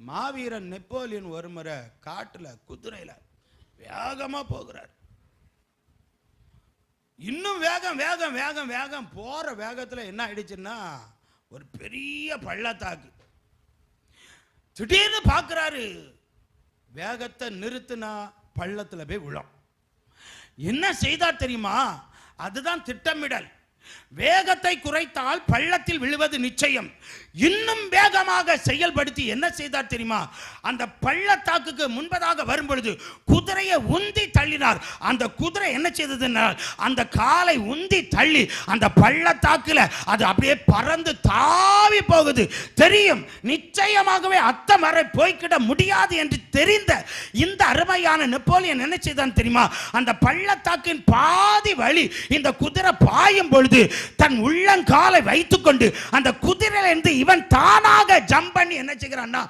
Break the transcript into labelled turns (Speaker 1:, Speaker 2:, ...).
Speaker 1: மாவீரன் Napoleon ஒரு முறை காட்டுல குதிரையில வேகமா போகிறார். இன்னும் வேகம் வேகம் வேகம் வேகம் போற வேகத்துல என்ன ஆயிடுச்சுன்னா ஒரு பெரிய பள்ளத்தாக்கு. திடீர்னு பார்க்கிறாரு, வேகத்தை நிறுத்தினா பள்ளத்துல போய் விழும். என்ன செய்தார் தெரியுமா? அதுதான் திட்டமிடல். வேகத்தை குறைத்தால் பள்ளத்தில் விழுவது நிச்சயம். இன்னும் வேகமாக செயல்படுத்தி என்ன செய்தார் தெரியுமா? அந்த பள்ளத்தாக்குக்கு முன்பதாக வரும் பொழுது குதிரையை உந்தி தள்ளினார். அந்த குதிரை என்ன செய்ததுன்னா அந்த காலை உந்தி தள்ளி அந்த பள்ளத்தாக்குல அது அப்படியே பறந்து தாவி போகுது. தெரியும், நிச்சயமாகவே அத்தம் வரை போய்கிட முடியாது என்று தெரிந்த இந்த அருமையான நெப்போலியன் என்ன செய்தான் தெரியுமா? அந்த பள்ளத்தாக்கின் பாதி வழி இந்த குதிரை பாயும் பொழுது தன் உள்ளங்காலை வைத்துக் கொண்டு அந்த குதிரையிலிருந்து இவன் தானாக ஜம்ப் பண்ணி என்ன செய்கிறான்னா